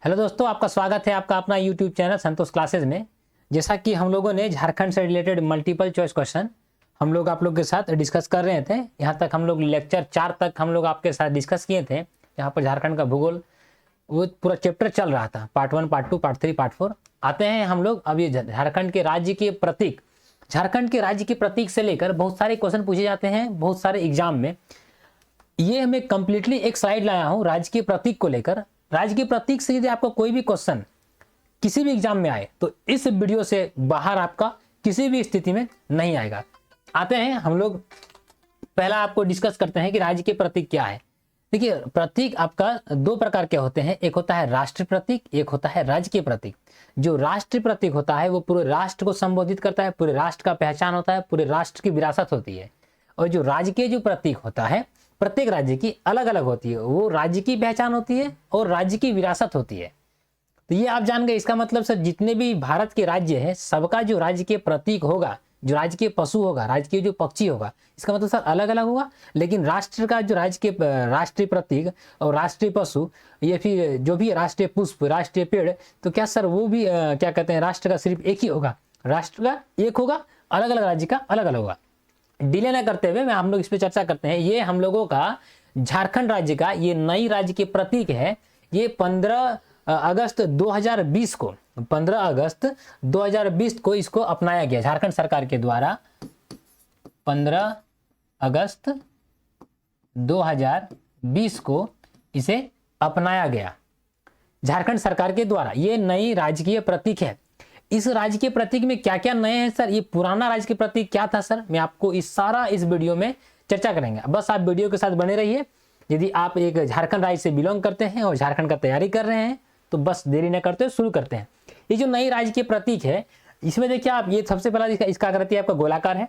Hello दोस्तों, आपका स्वागत है आपका अपना यूट्यूब चैनल संतोष क्लासेज में। जैसा कि हम लोगों ने झारखंड से रिलेटेड मल्टीपल चॉइस क्वेश्चन हम लोग आप लोग के साथ डिस्कस कर रहे थे। यहाँ तक हम लोग लेक्चर 4 तक हम लोग आपके साथ डिस्कस किए थे। यहाँ पर झारखंड का भूगोल वो पूरा चैप्टर चल रहा था, पार्ट 1, पार्ट 2, पार्ट 3, पार्ट 4। आते हैं हम लोग अब ये झारखंड के राज्य के प्रतीक। झारखंड के राज्य के प्रतीक से लेकर बहुत सारे क्वेश्चन पूछे जाते हैं बहुत सारे एग्जाम में। ये मैं कंप्लीटली एक स्लाइड लाया हूँ राज्य के प्रतीक को लेकर। राज्य के प्रतीक से यदि आपको कोई भी क्वेश्चन किसी भी एग्जाम में आए तो इस वीडियो से बाहर आपका किसी भी स्थिति में नहीं आएगा। आते हैं हम लोग, पहला आपको डिस्कस करते हैं कि राज्य के प्रतीक क्या है। देखिए, प्रतीक आपका दो प्रकार के होते हैं, एक होता है राष्ट्रीय प्रतीक, एक होता है राज्य के प्रतीक। जो राष्ट्रीय प्रतीक होता है वो पूरे राष्ट्र को संबोधित करता है, पूरे राष्ट्र का पहचान होता है, पूरे राष्ट्र की विरासत होती है। और जो राज्य के जो प्रतीक होता है प्रत्येक राज्य की अलग अलग होती है, वो राज्य की पहचान होती है और राज्य की विरासत होती है। तो ये आप जान गए। इसका मतलब सर जितने भी भारत के राज्य हैं सबका जो राज्य के प्रतीक होगा, जो राज्य के पशु होगा, राज्य के जो पक्षी होगा, इसका मतलब सर अलग अलग होगा। लेकिन राष्ट्र का जो राज्य के राष्ट्रीय प्रतीक और राष्ट्रीय पशु या फिर जो भी राष्ट्रीय पुष्प, राष्ट्रीय पेड़, तो क्या सर वो भी क्या कहते हैं, राष्ट्र का सिर्फ एक ही होगा? राष्ट्र का एक होगा, अलग अलग राज्य का अलग अलग होगा। डिले ना करते हुए हम लोग इस पे चर्चा करते हैं। ये हम लोगों का झारखंड राज्य का ये नई राज्य के प्रतीक है। ये 15 अगस्त 2020 को 15 अगस्त 2020 को इसको अपनाया गया झारखंड सरकार के द्वारा। 15 अगस्त 2020 को इसे अपनाया गया झारखंड सरकार के द्वारा। ये नई राजकीय प्रतीक है। इस राज्य के प्रतीक में क्या क्या नए हैं सर? ये पुराना राज्य के प्रतीक क्या था सर, मैं आपको इस वीडियो में चर्चा करेंगे। बस आप वीडियो के साथ बने रहिए। यदि आप एक झारखंड राज्य से बिलोंग करते हैं और झारखंड का तैयारी कर रहे हैं तो बस देरी न करते हुए शुरू करते हैं। ये जो नई राज्य के प्रतीक है इसमें देखिए आप, ये सबसे पहला इसका आकृति आपका गोलाकार है।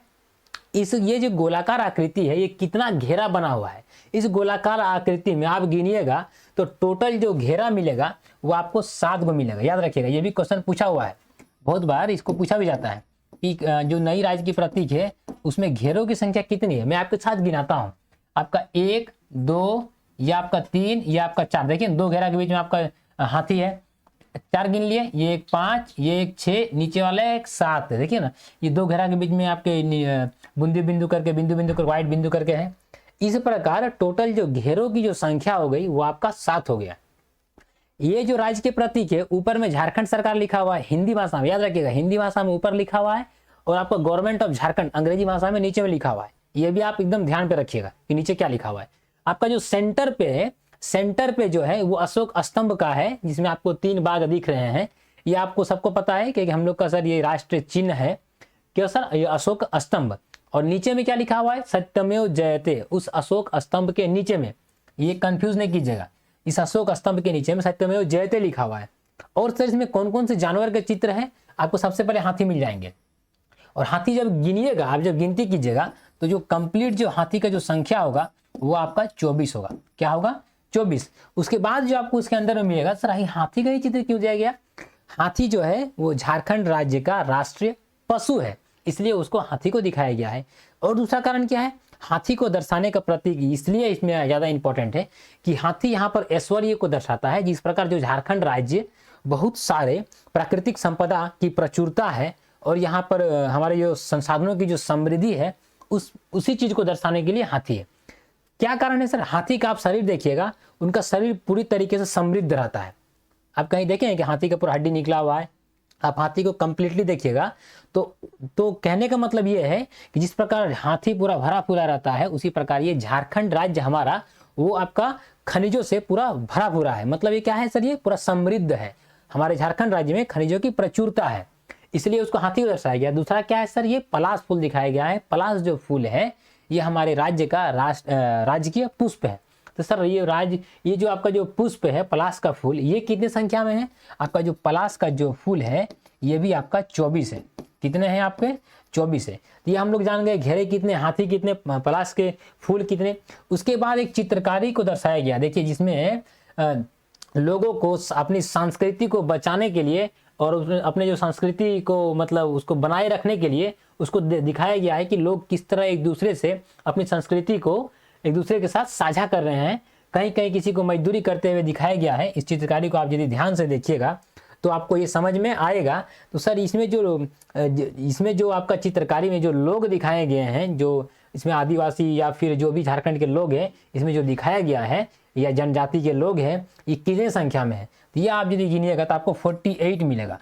ये जो गोलाकार आकृति है ये कितना घेरा बना हुआ है। इस गोलाकार आकृति में आप गिनिएगा तो टोटल जो घेरा मिलेगा वो आपको 7 गो मिलेगा। याद रखिएगा, ये भी क्वेश्चन पूछा हुआ है, बहुत बार इसको पूछा भी जाता है कि जो नई राज्य की प्रतीक है उसमें घेरों की संख्या कितनी है। मैं आपके साथ गिनाता हूं, आपका 1, 2, या आपका 3, या आपका 4। देखिए 2 घेरा के बीच में आपका हाथी है, 4 गिन लिए। ये एक 5, ये एक 6, नीचे वाला एक 7 है। देखिए ना, ये 2 घेरा के बीच में आपके बिंदु बिंदु करके वाइट बिंदु करके है। इस प्रकार टोटल जो घेरों की जो संख्या हो गई वो आपका 7 हो गया। ये जो राज्य के प्रतीक है ऊपर में झारखंड सरकार लिखा हुआ है हिंदी भाषा में, याद रखिएगा हिंदी भाषा में ऊपर लिखा हुआ है, और आपका गवर्नमेंट ऑफ झारखंड अंग्रेजी भाषा में नीचे में लिखा हुआ है। ये भी आप एकदम ध्यान पे रखिएगा कि नीचे क्या लिखा हुआ है। आपका जो सेंटर पे है, सेंटर पे जो है वो अशोक स्तंभ का है जिसमें आपको 3 बाघ दिख रहे हैं। ये आपको सबको पता है कि हम लोग का सर ये राष्ट्रीय चिन्ह है क्यों सर, ये अशोक स्तंभ। और नीचे में क्या लिखा हुआ है? सत्यमेव जयते। उस अशोक स्तंभ के नीचे में, ये कंफ्यूज नहीं कीजिएगा, इस अशोक स्तंभ के नीचे में सत्यमेव जयते लिखा हुआ है। और सर इसमें कौन कौन से जानवर के चित्र हैं? आपको सबसे पहले हाथी मिल जाएंगे। और हाथी जब गिनिएगा, आप जब गिनती कीजिएगा तो जो कंप्लीट जो हाथी का जो संख्या होगा वो आपका 24 होगा। क्या होगा? 24। उसके बाद जो आपको उसके अंदर में मिलेगा, सर हाथी का ही चित्र क्यों दिया गया? हाथी जो है वो झारखंड राज्य का राष्ट्रीय पशु है, इसलिए उसको हाथी को दिखाया गया है। और दूसरा कारण क्या है? हाथी को दर्शाने का प्रतीक इसलिए इसमें ज्यादा इंपॉर्टेंट है कि हाथी यहाँ पर ऐश्वर्य को दर्शाता है। जिस प्रकार जो झारखंड राज्य बहुत सारे प्राकृतिक संपदा की प्रचुरता है और यहाँ पर हमारे जो संसाधनों की जो समृद्धि है उसी चीज को दर्शाने के लिए हाथी है। क्या कारण है सर? हाथी का आप शरीर देखिएगा, उनका शरीर पूरी तरीके से समृद्ध रहता है। आप कहीं देखें कि हाथी का पूरा हड्डी निकला हुआ है, आप हाथी को कंप्लीटली देखिएगा तो कहने का मतलब ये है कि जिस प्रकार हाथी पूरा भरा पूरा रहता है उसी प्रकार ये झारखंड राज्य हमारा वो आपका खनिजों से पूरा भरा पूरा है। मतलब ये क्या है सर? ये पूरा समृद्ध है। हमारे झारखंड राज्य में खनिजों की प्रचुरता है, इसलिए उसको हाथी को दर्शाया गया। दूसरा क्या है सर? ये पलाश फूल दिखाया गया है। पलाश जो फूल है ये हमारे राज्य का राजकीय पुष्प है। तो सर ये जो आपका जो पुष्प है पलाश का फूल, ये कितनी संख्या में है? आपका जो पलाश का जो फूल है ये भी आपका 24 है। कितने हैं आपके? 24 है। तो ये हम लोग जान गए घेरे कितने, हाथी कितने, पलाश के फूल कितने। उसके बाद एक चित्रकारी को दर्शाया गया, देखिए जिसमें लोगों को अपनी संस्कृति को बचाने के लिए और अपने जो संस्कृति को मतलब उसको बनाए रखने के लिए उसको दिखाया गया है कि लोग किस तरह एक दूसरे से अपनी संस्कृति को एक दूसरे के साथ साझा कर रहे हैं, कहीं कहीं किसी को मजदूरी करते हुए दिखाया गया है। इस चित्रकारी को आप यदि ध्यान से देखिएगा तो आपको ये समझ में आएगा। तो सर इसमें जो आपका चित्रकारी में जो लोग दिखाए गए हैं, जो इसमें आदिवासी या फिर जो भी झारखंड के लोग हैं, इसमें जो दिखाया गया है या जनजाति के लोग हैं, ये कितने संख्या में है? तो ये आप यदि गिनिएगा तो आपको 48 मिलेगा।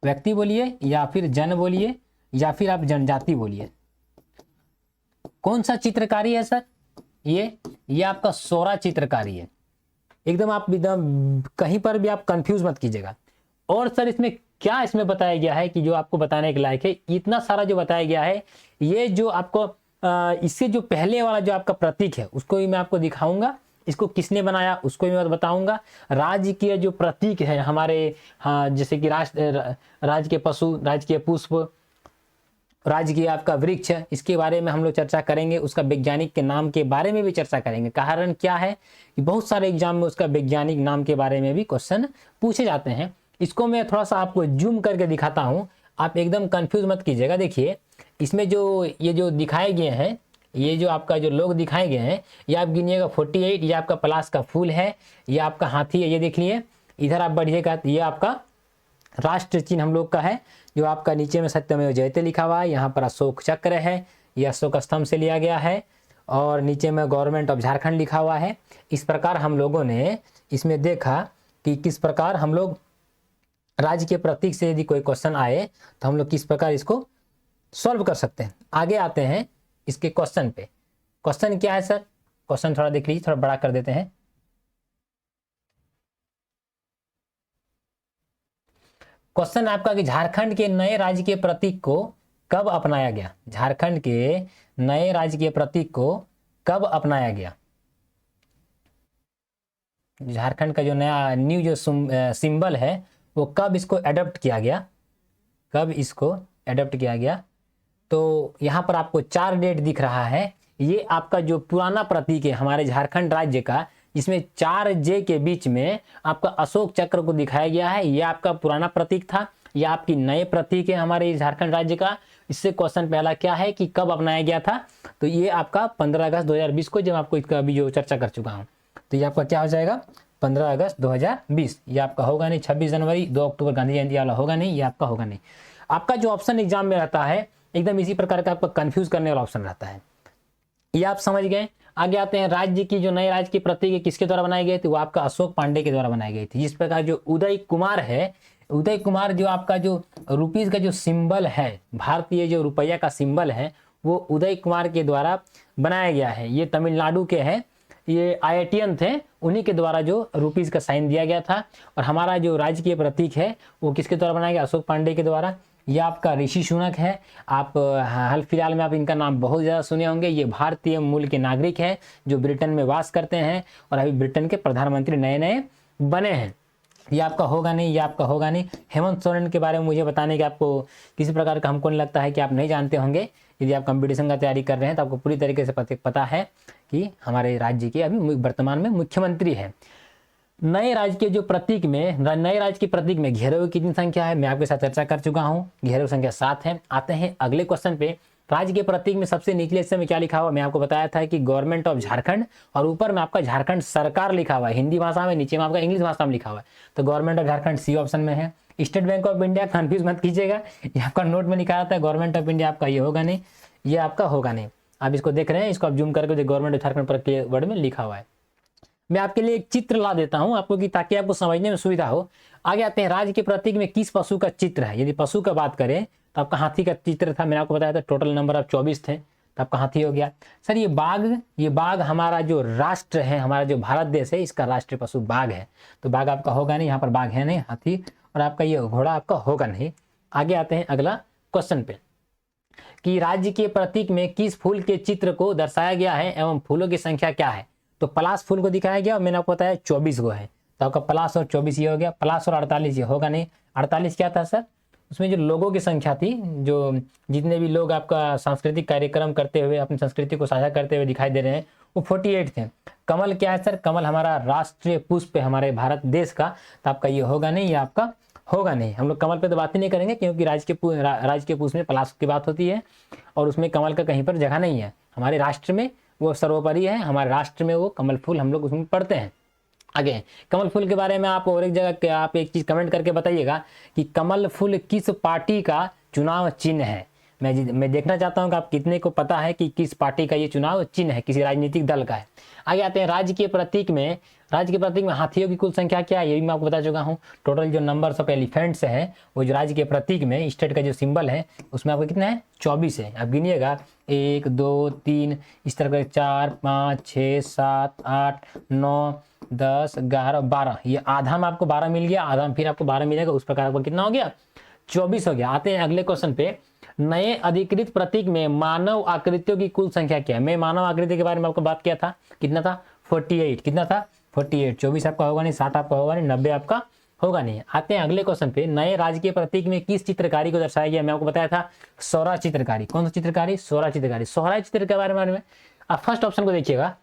व्यक्ति बोलिए या फिर जन बोलिए या फिर आप जनजाति बोलिए। कौन सा चित्रकारी है सर? ये आपका सोरा चित्रकारी है। एकदम आप एकदम कहीं पर भी आप कंफ्यूज मत कीजिएगा। और सर इसमें क्या इसमें बताया गया है कि जो आपको बताने के लायक है? इतना सारा जो बताया गया है, ये जो आपको इससे जो पहले वाला जो आपका प्रतीक है उसको भी मैं आपको दिखाऊंगा। इसको किसने बनाया उसको भी मैं बताऊंगा। राज्य के जो प्रतीक है हमारे, हाँ, जैसे कि राज्य के पशु, राज्य के पुष्प, राज्य की आपका वृक्ष, इसके बारे में हम लोग चर्चा करेंगे। उसका वैज्ञानिक के नाम के बारे में भी चर्चा करेंगे। कारण क्या है कि बहुत सारे एग्जाम में उसका वैज्ञानिक नाम के बारे में भी क्वेश्चन पूछे जाते हैं। इसको मैं थोड़ा सा आपको जूम करके दिखाता हूँ, आप एकदम कंफ्यूज मत कीजिएगा। देखिए इसमें जो ये जो दिखाए गए हैं, ये जो आपका जो लोग दिखाए गए हैं, ये आप गिनिएगा 48। ये आपका पलाश का फूल है, ये आपका हाथी है, ये देख लिए। इधर आप बढ़िएगा, ये आपका राष्ट्र चिन्ह हम लोग का है, जो आपका नीचे में सत्यमेव जयते लिखा हुआ है। यहाँ पर अशोक चक्र है, ये अशोक स्तंभ से लिया गया है, और नीचे में गवर्नमेंट ऑफ झारखंड लिखा हुआ है। इस प्रकार हम लोगों ने इसमें देखा कि किस प्रकार हम लोग राज्य के प्रतीक से यदि कोई क्वेश्चन आए तो हम लोग किस प्रकार इसको सॉल्व कर सकते हैं। आगे आते हैं इसके क्वेश्चन पे। क्वेश्चन क्या है सर? क्वेश्चन थोड़ा देख लीजिए, थोड़ा बड़ा कर देते हैं। क्वेश्चन आपका कि झारखंड के नए राज्य के प्रतीक को कब अपनाया गया? झारखंड के नए राज्य के प्रतीक को कब अपनाया गया? झारखंड का जो नया न्यू जो सिंबल है वो कब इसको एडॉप्ट किया गया? कब इसको एडॉप्ट किया गया? तो यहाँ पर आपको 4 डेट दिख रहा है। ये आपका जो पुराना प्रतीक है हमारे झारखंड राज्य का, इसमें 4 जे के बीच में आपका अशोक चक्र को दिखाया गया है। ये आपका पुराना प्रतीक था, ये आपकी नए प्रतीक है हमारे झारखंड राज्य का। इससे क्वेश्चन पहला क्या है कि कब अपनाया गया था? तो ये आपका 15 अगस्त 2020 को, जब आपको इसका अभी जो चर्चा कर चुका हूँ, तो ये आपका क्या हो जाएगा? 15 अगस्त 2020। ये आपका होगा नहीं। 26 जनवरी 2 अक्टूबर गांधी जयंती वाला होगा नहीं, ये आपका होगा नहीं। आपका जो ऑप्शन एग्जाम में रहता है एकदम इसी प्रकार का आपका कंफ्यूज करने वाला ऑप्शन रहता है। ये आप समझ गए। आगे आते हैं, राज्य की जो नए राज्य की प्रतीक है किसके द्वारा बनाई गई थी? वो आपका अशोक पांडे के द्वारा बनाई गई थी। जिस प्रकार जो उदय कुमार है, उदय कुमार जो आपका जो रुपीज का जो सिंबल है, भारतीय जो रुपया का सिंबल है, वो उदय कुमार के द्वारा बनाया गया है। ये तमिलनाडु के हैं, ये IITian थे, उन्हीं के द्वारा जो रुपीज का साइन दिया गया था। और हमारा जो राज्य के प्रतीक है वो किसके द्वारा बनाया गया? अशोक पांडे के द्वारा। ये आपका ऋषि सुनक है। आप हाल फिलहाल में आप इनका नाम बहुत ज़्यादा सुने होंगे। ये भारतीय मूल के नागरिक हैं जो ब्रिटेन में वास करते हैं और अभी ब्रिटेन के प्रधानमंत्री नए नए बने हैं। ये आपका होगा नहीं, ये आपका होगा नहीं। हेमंत सोरेन के बारे में मुझे बताने के आपको किसी प्रकार का हमको नहीं लगता है कि आप नहीं जानते होंगे। यदि आप कंपटीशन का तैयारी कर रहे हैं तो आपको पूरी तरीके से पता है कि हमारे राज्य के अभी वर्तमान में मुख्यमंत्री है। नए राज्य के जो प्रतीक में, नए राज्य के प्रतीक में घेरे हुए कितनी संख्या है मैं आपके साथ चर्चा कर चुका हूं। घेरे हुए संख्या 7 है। आते हैं अगले क्वेश्चन पे। राज्य के प्रतीक में सबसे निचले हिस्से में क्या लिखा हुआ? मैं आपको बताया था कि गवर्नमेंट ऑफ झारखंड, और ऊपर में आपका झारखंड सरकार लिखा हुआ है हिंदी भाषा में, नीचे में आपका इंग्लिश भाषा में लिखा हुआ है। तो government of Jharkhand C option में है। State Bank of India, confuse मत कीजिएगा, ये आपका नोट में लिखा आता है। गवर्नमेंट ऑफ इंडिया आपका ये होगा नहीं, ये आपका होगा नहीं। आप इसको देख रहे हैं, इसको आप जूम करके गवर्नमेंट ऑफ झारखंड पर के वर्ड में लिखा हुआ है। मैं आपके लिए एक चित्र ला देता हूं आपको कि ताकि आपको समझने में सुविधा हो। आगे आते हैं, राज्य के प्रतीक में किस पशु का चित्र है? यदि पशु का बात करें तो आपका हाथी का चित्र था। मैंने आपको बताया था टोटल नंबर ऑफ 24 थे, तो आपका हाथी हो गया। सर ये बाघ हमारा जो राष्ट्र है, हमारा जो भारत देश है, इसका राष्ट्रीय पशु बाघ है। तो बाघ आपका होगा नहीं, यहाँ पर बाघ है नहीं, हाथी। और आपका ये घोड़ा आपका होगा नहीं। आगे आते हैं अगला क्वेश्चन पे कि राज्य के प्रतीक में किस फूल के चित्र को दर्शाया गया है एवं फूलों की संख्या क्या है? तो पलाश फूल को दिखाया गया और मैंने आपको बताया 24 गो है। तो आपका पलाश और 24 ये हो गया। पलाश और 48 ये होगा नहीं। 48 क्या था सर? उसमें जो लोगों की संख्या थी, जो जितने भी लोग आपका सांस्कृतिक कार्यक्रम करते हुए अपनी संस्कृति को साझा करते हुए दिखाई दे रहे हैं, वो 48 थे। कमल क्या है सर? कमल हमारा राष्ट्रीय पुष्प है हमारे भारत देश का। तो आपका ये होगा नहीं, ये आपका होगा नहीं। हम लोग कमल पे तो बात ही नहीं करेंगे क्योंकि राज्य के पुष्प में पलाश की बात होती है और उसमें कमल का कहीं पर जगह नहीं है। हमारे राष्ट्र में वो सर्वोपरि है, हमारे राष्ट्र में वो कमल फूल हम लोग उसमें पढ़ते हैं। आगे कमल फूल के बारे में आप और एक जगह आप एक चीज़ कमेंट करके बताइएगा कि कमल फूल किस पार्टी का चुनाव चिन्ह है। मैं देखना चाहता हूं कि आप कितने को पता है कि किस पार्टी का ये चुनाव चिन्ह है, किसी राजनीतिक दल का है। आगे आते हैं राज्य के प्रतीक में हाथियों की कुल संख्या क्या है, ये भी मैं आपको बता चुका हूँ। टोटल जो नंबर्स ऑफ एलिफेंट्स है वो जो राज्य के प्रतीक में स्टेट का जो सिंबल है उसमें आपको कितना है, 24 है। आप गिनिएगा 1 2 3 इस तरह का 4 5 6 7 8 9 10 11 12, ये आधा में आपको 12 मिल गया, आधा में फिर आपको 12 मिलेगा, उस प्रकार आपको कितना हो गया, 24 हो गया। आते हैं अगले क्वेश्चन पे, नए अधिकृत प्रतीक में मानव आकृतियों की कुल संख्या क्या है। मैं मानव आकृति के बारे में आपको बात किया था, कितना था 48, कितना था 48, 24 आपका होगा नहीं, 60 आपका होगा नहीं, 90 आपका होगा नहीं। आते हैं अगले क्वेश्चन पे, नए राजकीय प्रतीक में किस चित्रकारी को दर्शाया गया। मैं आपको बताया था सोहरा चित्रकारी। कौन सा चित्रकारी, सोहरा चित्रकारी। सोहराय चित्र के बारे में आप फर्स्ट ऑप्शन को देखिएगा,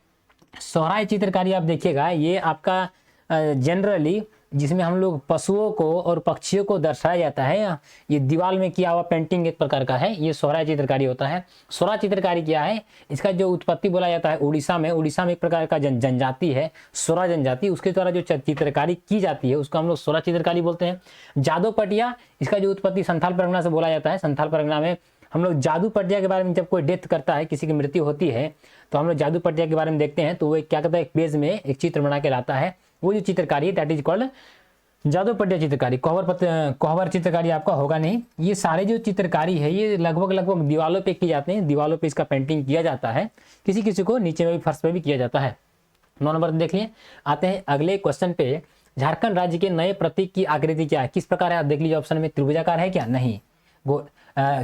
सोहराय चित्रकारी आप देखिएगा, ये आपका जनरली जिसमें हम लोग पशुओं को और पक्षियों को दर्शाया जाता है, ये दीवार में किया हुआ पेंटिंग एक प्रकार का है, ये सोहराय चित्रकारी होता है। सोहरा चित्रकारी क्या है, इसका जो उत्पत्ति बोला जाता है उड़ीसा में एक प्रकार का जनजाति है सोहरा जनजाति, उसके द्वारा जो चित्रकारी की जाती है उसको हम लोग सोहरा चित्रकारी बोलते हैं। जादू पटिया, इसका जो उत्पत्ति संथाल परगना से बोला जाता है। संथाल परगना में हम लोग जादू पटिया के बारे में, जब कोई डेथ करता है, किसी की मृत्यु होती है, तो हम लोग जादू पटिया के बारे में देखते हैं, तो वो क्या करता है, एक पेज में एक चित्र बना के लाता है, वो जो चित्रकारी दैट इज कॉल्ड जादू पटिया चित्रकारी। कोहबर चित्रकारी आपका होगा नहीं। ये सारे जो चित्रकारी है ये लगभग दीवालों पे किए जाते हैं, दीवालों पे इसका पेंटिंग किया जाता है, किसी किसी को नीचे में भी फर्श पे भी किया जाता है। 9 नंबर देख लिए। आते हैं अगले क्वेश्चन पे, झारखंड राज्य के नए प्रतीक की आकृति क्या है, किस प्रकार है, आप देख लीजिए ऑप्शन में। त्रिभुजाकार है क्या, नहीं।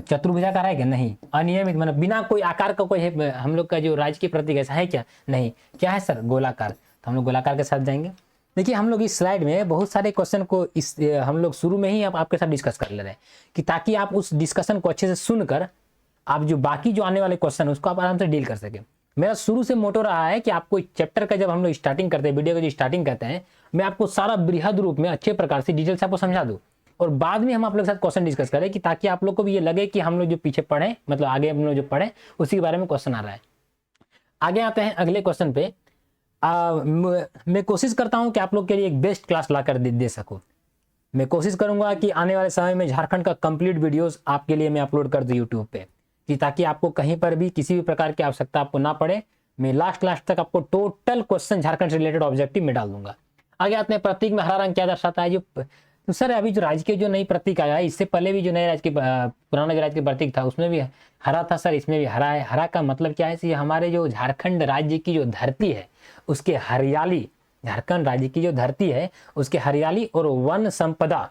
चतुर्भुजाकार है क्या, नहीं। अनियमित मतलब बिना कोई आकार का कोई है, हम लोग का जो राज्य के प्रतीक ऐसा है क्या, नहीं। क्या है सर, गोलाकार। तो हम लोग गोलाकार के साथ जाएंगे। देखिए हम लोग इस स्लाइड में बहुत सारे क्वेश्चन को हम लोग शुरू में ही आपके साथ डिस्कस कर ले रहे हैं, कि ताकि आप उस डिस्कशन को अच्छे से सुनकर आप जो बाकी जो आने वाले क्वेश्चन है उसको आप आराम से डील कर सके। मेरा शुरू से मोटो रहा है कि आपको चैप्टर का जब हम लोग स्टार्टिंग करते हैं, वीडियो का जो स्टार्टिंग करते हैं, मैं आपको सारा बृहद रूप में अच्छे प्रकार से डिटेल से आपको समझा दूँ, और बाद में हम आप लोग के साथ क्वेश्चन डिस्कस करें, कि ताकि आप लोग को भी ये लगे कि हम लोग जो पीछे पढ़े, मतलब आगे हम लोग जो पढ़े उसी के बारे में क्वेश्चन आ रहा है। आगे आते हैं अगले क्वेश्चन पे। मैं कोशिश करता हूं कि आप लोग के लिए एक बेस्ट क्लास लाकर दे सकूं। मैं कोशिश करूंगा कि आने वाले समय में झारखंड का कंप्लीट वीडियोस आपके लिए मैं अपलोड कर दूं यूट्यूब पे, कि ताकि आपको कहीं पर भी किसी भी प्रकार की आवश्यकता आपको ना पड़े। मैं लास्ट तक आपको टोटल क्वेश्चन झारखंड से रिलेटेड ऑब्जेक्टिव में डाल दूंगा। आगे आते हैं, प्रतीक में हरा रंग क्या दर्शाता है। जो तो सर अभी जो राज्य के जो नई प्रतीक आया है, इससे पहले भी जो नए राज्य के पुराना जो राज्य के प्रतीक था उसमें भी हरा था सर, इसमें भी हरा है। हरा का मतलब क्या है, ये हमारे जो झारखंड राज्य की जो धरती है उसके हरियाली, झारखंड राज्य की जो धरती है उसके हरियाली और वन संपदा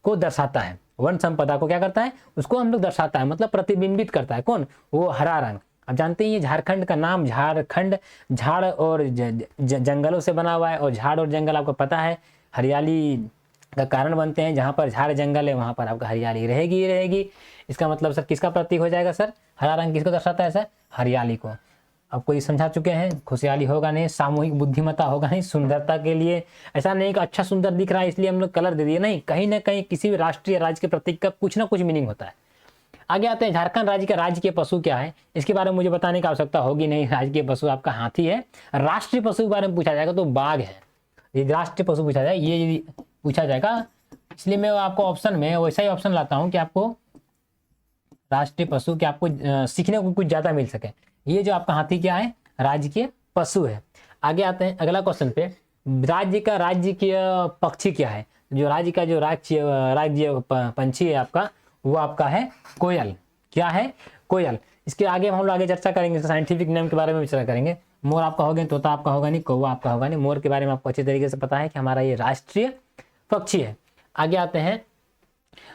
को दर्शाता है। वन संपदा को क्या करता है, उसको हम लोग दर्शाता है, मतलब प्रतिबिंबित करता है। कौन, वो हरा रंग। अब जानते हैं ये झारखंड का नाम, झारखंड झाड़ और जंगलों से बना हुआ है, और झाड़ और जंगल आपको पता है हरियाली का कारण बनते हैं। जहाँ पर झाड़ जंगल है वहाँ पर आपका हरियाली रहेगी ही रहेगी। इसका मतलब सर किसका प्रतीक हो जाएगा सर, हरा रंग किसको दर्शाता है सर, हरियाली को। आपको ये समझा चुके हैं, खुशहाली होगा नहीं, सामूहिक बुद्धिमत्ता होगा नहीं, सुंदरता के लिए। ऐसा नहीं कि अच्छा सुंदर दिख रहा है इसलिए हम लोग कलर दे दिए, नहीं, कहीं ना कहीं किसी भी राष्ट्रीय राज्य के प्रतीक का कुछ ना कुछ मीनिंग होता है। आगे आते हैं, झारखंड राज्य का राजकीय पशु क्या है। इसके बारे में मुझे बताने की आवश्यकता होगी नहीं। राजकीय पशु आपका हाथी है। राष्ट्रीय पशु के बारे में पूछा जाएगा तो बाघ है। यदि राष्ट्रीय पशु पूछा जाए, ये यदि पूछा जाएगा, इसलिए मैं आपको ऑप्शन में वैसा ही ऑप्शन लाता हूं कि आपको राष्ट्रीय पशु के आपको सीखने को कुछ ज्यादा मिल सके। ये जो आपका हाथी क्या है, राजकीय पशु है। आगे आते हैं अगला क्वेश्चन पे, राज्य का राजकीय पक्षी क्या है। जो राज्य का जो राज्य पंछी है आपका, वो आपका है कोयल। क्या है, कोयल। इसके आगे हम लोग आगे चर्चा करेंगे, साइंटिफिक नेम के बारे में चर्चा करेंगे। मोर आपका होगा नहीं, तोता आपका होगा नहीं, कौवा आपका होगा नहीं। मोर के बारे में आपको अच्छी तरीके से पता है कि हमारा ये राष्ट्रीय पक्षी है। आगे आते हैं,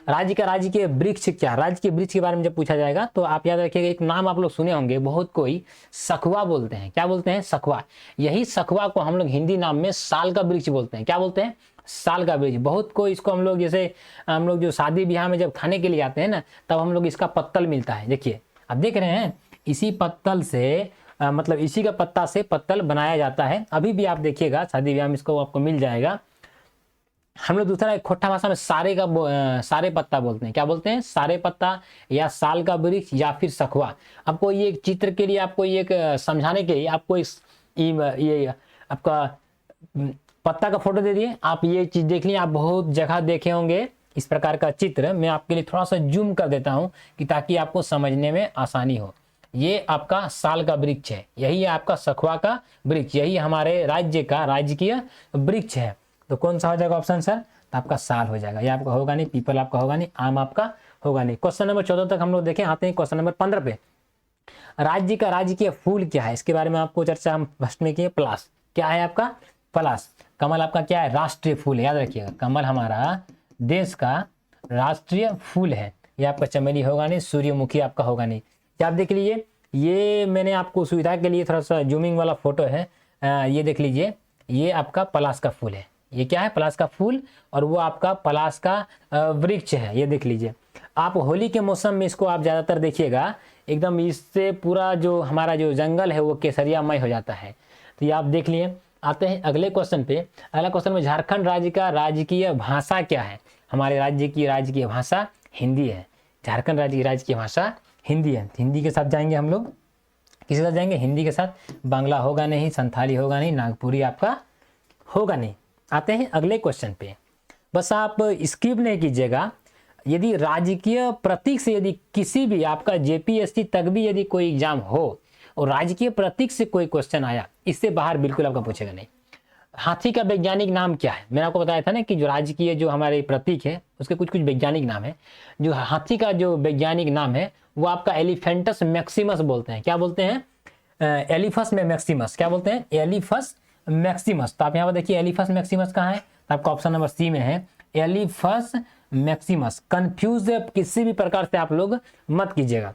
राज्य का राजकीय वृक्ष क्या। राज्य के वृक्ष के बारे में जब पूछा जाएगा तो आप याद रखिएगा, एक नाम आप लोग सुने होंगे, बहुत कोई सखुआ बोलते हैं। क्या बोलते हैं, सखुआ। यही सखुआ को हम लोग हिंदी नाम में साल का वृक्ष बोलते हैं। क्या बोलते हैं, साल का वृक्ष। बहुत कोई इसको हम लोग, जैसे हम लोग जो शादी ब्याह में जब खाने के लिए आते हैं ना, तब हम लोग इसका पत्तल मिलता है। देखिए आप देख रहे हैं, इसी पत्तल से मतलब इसी का पत्ता से पत्तल बनाया जाता है। अभी भी आप देखिएगा शादी ब्याह में इसको आपको मिल जाएगा। हम लोग दूसरा एक खोटा भाषा में सारे पत्ता बोलते हैं। क्या बोलते हैं? सारे पत्ता या साल का वृक्ष या फिर सखुआ। आपको ये चित्र के लिए, आपको ये समझाने के लिए आपको ये आपका पत्ता का फोटो दे दिए। आप ये चीज देख लिए, आप बहुत जगह देखे होंगे इस प्रकार का चित्र। मैं आपके लिए थोड़ा सा जूम कर देता हूं कि ताकि आपको समझने में आसानी हो। ये आपका साल का वृक्ष है, यही है आपका सखुआ का वृक्ष, यही हमारे राज्य का राजकीय वृक्ष है। तो कौन सा हो जाएगा ऑप्शन सर? तो आपका साल हो जाएगा। ये आपका होगा नहीं, पीपल आपका होगा नहीं, आम आपका होगा नहीं। क्वेश्चन नंबर 14 तक हम लोग देखें। आते हैं क्वेश्चन नंबर 15 पे। राज्य का राजकीय फूल क्या है? इसके बारे में आपको चर्चा हम फर्स्ट में किए। पलाश। क्या है आपका? पलाश। कमल आपका क्या है? राष्ट्रीय फूल है, याद रखिएगा। कमल हमारा देश का राष्ट्रीय फूल है। ये आपका चमेली होगा नहीं, सूर्यमुखी आपका होगा नहीं। क्या आप देख लीजिए, ये मैंने आपको सुविधा के लिए थोड़ा सा जूमिंग वाला फोटो है, ये देख लीजिए। ये आपका पलाश का फूल है। ये क्या है? पलाश का फूल, और वो आपका पलाश का वृक्ष है। ये देख लीजिए। आप होली के मौसम में इसको आप ज्यादातर देखिएगा, एकदम इससे पूरा जो हमारा जो जंगल है वो केसरियामय हो जाता है। तो ये आप देख लिए। आते हैं अगले क्वेश्चन पे। अगला क्वेश्चन में, झारखंड राज्य का राजकीय भाषा क्या है? हमारे राज्य की राजकीय भाषा हिंदी है। झारखंड राज्य की राजकीय भाषा हिंदी है। हिंदी के साथ जाएंगे हम लोग, किसके साथ जाएंगे? हिंदी के साथ। बांग्ला होगा नहीं, संथाली होगा नहीं, नागपुरी आपका होगा नहीं। आते हैं अगले क्वेश्चन पे। बस आप स्किप नहीं कीजिएगा। यदि राजकीय प्रतीक से यदि किसी भी आपका जेपीएससी तक भी यदि कोई एग्जाम हो और राजकीय प्रतीक से कोई क्वेश्चन आया, इससे बाहर बिल्कुल आपका पूछेगा नहीं। हाथी का वैज्ञानिक नाम क्या है? मैंने आपको बताया था ना कि जो राजकीय जो हमारे प्रतीक है उसके कुछ कुछ वैज्ञानिक नाम है। जो हाथी का जो वैज्ञानिक नाम है वो आपका एलिफेंटस मैक्सिमस बोलते हैं। क्या बोलते हैं? एलिफस में मैक्सिमस। क्या बोलते हैं? Elephas maximus. तो आप यहाँ पर देखिए एलिफस मैक्सिमस कहाँ है? तो आपका ऑप्शन नंबर सी में है, एलिफस मैक्सिमस। कंफ्यूज किसी भी प्रकार से आप लोग मत कीजिएगा।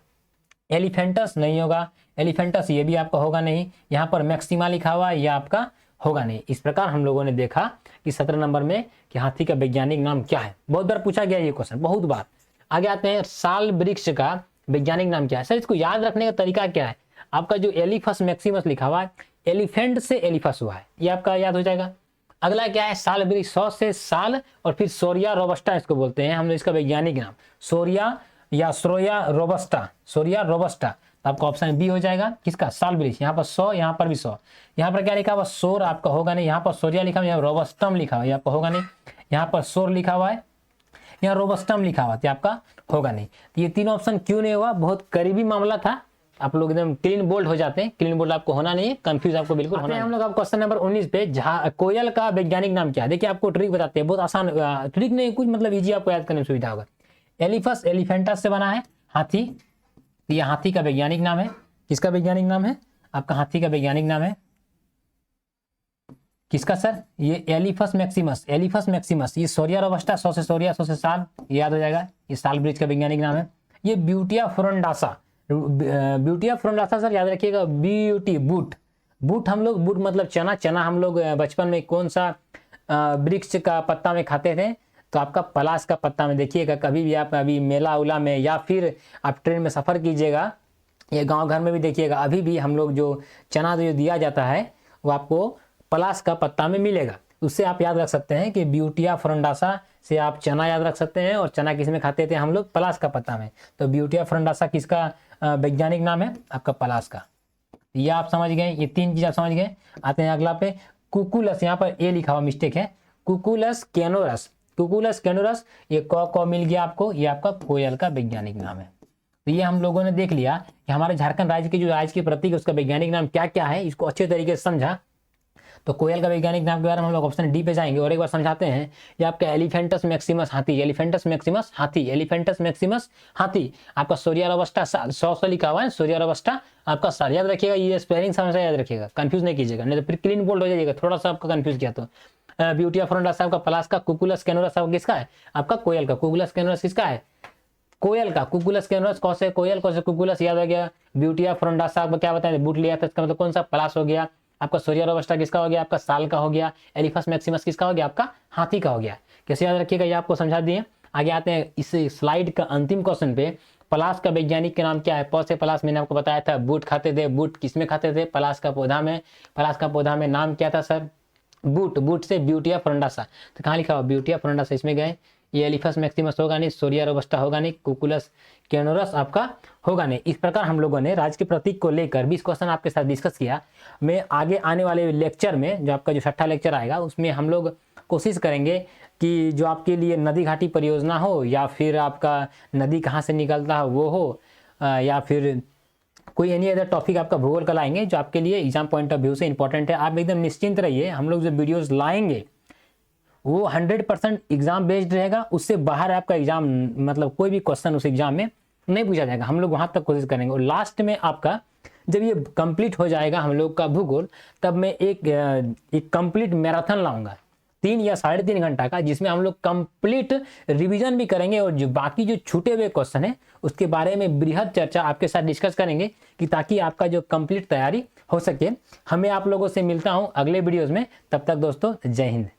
एलिफेंटस नहीं होगा, एलिफेंटस ये भी आपका होगा नहीं, यहाँ पर मैक्सिमा लिखा हुआ है, यह आपका होगा नहीं। इस प्रकार हम लोगों ने देखा कि 17 नंबर में कि हाथी का वैज्ञानिक नाम क्या है। बहुत बार पूछा गया ये क्वेश्चन, बहुत बार। आगे आते हैं, साल वृक्ष का वैज्ञानिक नाम क्या है? सर इसको याद रखने का तरीका क्या है? आपका जो एलिफस मैक्सिमस लिखा हुआ है, एलिफेंट से एलिफस हुआ है, ये आपका याद हो जाएगा। अगला क्या है? साल वृक्ष, 100 से साल और फिर सोरिया रोबस्टा इसको बोलते हैं हम लोग, इसका वैज्ञानिक नाम सोरिया या सोरिया रोबस्टा, सोरिया रोबस्टा। तो आपका ऑप्शन बी हो जाएगा। किसका? साल वृक्ष। यहाँ पर 100, यहाँ पर भी 100। यहाँ पर क्या लिखा हुआ? सोर आपका होगा नहीं। यहाँ पर सोरिया लिखा हुआ है, रोबस्टम लिखा हुआ है, आपका होगा नहीं। यहाँ पर सोर लिखा हुआ है, यहाँ रोबस्टम लिखा हुआ है, आपका होगा नहीं। तो ये तीनों ऑप्शन क्यों नहीं हुआ? बहुत करीबी मामला था। आप लोग एकदम क्लीन बोल्ड हो जाते हैं। क्लीन बोल्ड आपको होना नहीं है, कंफ्यूज आपको बिल्कुल होना है। हम लोग आप क्वेश्चन नंबर 19 पे, कोयल का वैज्ञानिक नाम क्या है? देखिए आपको ट्रिक बताते हैं, बहुत आसान ट्रिक नहीं, कुछ मतलब इजी, आपको याद करने में सुविधा होगा। एलिफस एलिफेंटस से बना है हाथी, ये हाथी का वैज्ञानिक नाम है। किसका वैज्ञानिक नाम है? आपका हाथी का वैज्ञानिक नाम है किसका सर? ये एलिफस मैक्सिमस, एलिफस मैक्सिमस। ये सोरिया रोबस्टा, 100 से सोरिया, 100 से साल, याद हो जाएगा। ये साल वृक्ष का वैज्ञानिक नाम है। ये ब्यूटिया फ्रोंडासा, ब्यूटिया फ्रोंडासा सर याद रखिएगा, ब्यूटी बूट, बूट हम लोग, बूट मतलब चना, चना हम लोग बचपन में कौन सा वृक्ष का पत्ता में खाते थे? तो आपका पलाश का पत्ता में। देखिएगा कभी भी आप अभी मेला उला में या फिर आप ट्रेन में सफर कीजिएगा, ये गांव घर में भी देखिएगा, अभी भी हम लोग जो चना जो दिया जाता है वो आपको पलाश का पत्ता में मिलेगा। उससे आप याद रख सकते हैं कि ब्यूटिया फ्रोंडासा से आप चना याद रख सकते हैं, और चना किस में खाते थे हम लोग? पलाश का पत्ता में। तो ब्यूटिया फ्रोंडासा किसका वैज्ञानिक नाम है? आपका पलाश का। ये आप समझ गए, ये तीन चीज आप समझ गए। आते हैं अगला पे, कुकुलस, यहाँ पर ए लिखा हुआ मिस्टेक है, कुकुलस कैनोरस, कुकुलस कैनोरस, ये क मिल गया आपको, ये आपका कोयल का वैज्ञानिक नाम है। तो ये हम लोगों ने देख लिया कि हमारे झारखंड राज्य की जो राज्य की प्रतीक है उसका वैज्ञानिक नाम क्या क्या है, इसको अच्छे तरीके से समझा। तो कोयल का वैज्ञानिक नाम के बारे में हम लोग ऑप्शन डी पे जाएंगे और एक बार समझाते हैं। ये आपका एलिफेंटस मैक्सिमस हाथी, एलिफेंटस मैक्सिमस हाथी, एलिफेंटस मैक्सिमस हाथी। आपका सोरिया रोबस्टा 100 से लिखा हुआ है, सोरिया रोबस्टा आपका साल, याद रखिएगा। ये स्पेलिंग समझ याद रखिएगा, कंफ्यूज नहीं कीजिएगा, नहीं तो फिर क्लीन बोल्ड हो जाएगा, थोड़ा सा आपका कंफ्यूज किया तो। ब्यूटिया फ्रोंडासा आपका पलाश का, कुकुलस कैनोरस आपका किसका है? आपका कोयल का। कुकुलस कैनोरस किसका है? कोयल का। कुकुलस कैनोरस कौसे कोयल, कौसे कुकुलस, याद हो गया। ब्यूटिया फ्रोंडासा आपको क्या बताया? बूट लिया था, इसका मतलब कौन सा? पलाश हो गया। आपका सोरिया रोबस्टा किसका हो गया? आपका साल का हो गया। एलिफस मैक्सिमस किसका हो गया? आपका हाथी का हो गया। कैसे याद रखिएगा ये आपको समझा दिए। आगे आते हैं इस स्लाइड का अंतिम क्वेश्चन पे। पलाश का वैज्ञानिक का नाम क्या है? पौधे पलाश मैंने आपको बताया था, बूट खाते थे। बूट किसमें खाते थे? पलाश का पौधा में। पलाश का पौधा में नाम क्या था सर? बूट, बूट से ब्यूटिया फ्रंडासा, तो कहाँ लिखा हुआ ब्यूटिया फ्रंडासा, इसमें गए। ये एलिफस मैक्सिमस होगा नहीं, सोरिया रोबस्टा होगा नहीं, कुकुलस कैनोरस आपका होगा नहीं। इस प्रकार हम लोगों ने राज्य के प्रतीक को लेकर 20 क्वेश्चन आपके साथ डिस्कस किया। मैं आगे आने वाले लेक्चर में, जो आपका जो 6ठा लेक्चर आएगा, उसमें हम लोग कोशिश करेंगे कि जो आपके लिए नदी घाटी परियोजना हो, या फिर आपका नदी कहाँ से निकलता हो वो हो, या फिर कोई एनी अदर टॉपिक आपका भूगोल का लाएंगे जो आपके लिए एग्जाम पॉइंट ऑफ व्यू से इंपॉर्टेंट है। आप एकदम निश्चिंत रहिए, हम लोग जो वीडियोस लाएंगे वो 100% एग्जाम बेस्ड रहेगा। उससे बाहर आपका एग्जाम, मतलब कोई भी क्वेश्चन उस एग्जाम में नहीं पूछा जाएगा। हम लोग वहां तक कोशिश करेंगे। और लास्ट में आपका जब ये कंप्लीट हो जाएगा हम लोग का भूगोल, तब मैं एक कंप्लीट मैराथन लाऊंगा 3 या 3.5 घंटा का, जिसमें हम लोग कंप्लीट रिवीजन भी करेंगे और जो बाकी जो छूटे हुए क्वेश्चन है उसके बारे में बृहद चर्चा आपके साथ डिस्कस करेंगे, कि ताकि आपका जो कंप्लीट तैयारी हो सके। हमें आप लोगों से मिलता हूं अगले वीडियोस में। तब तक दोस्तों जय हिंद।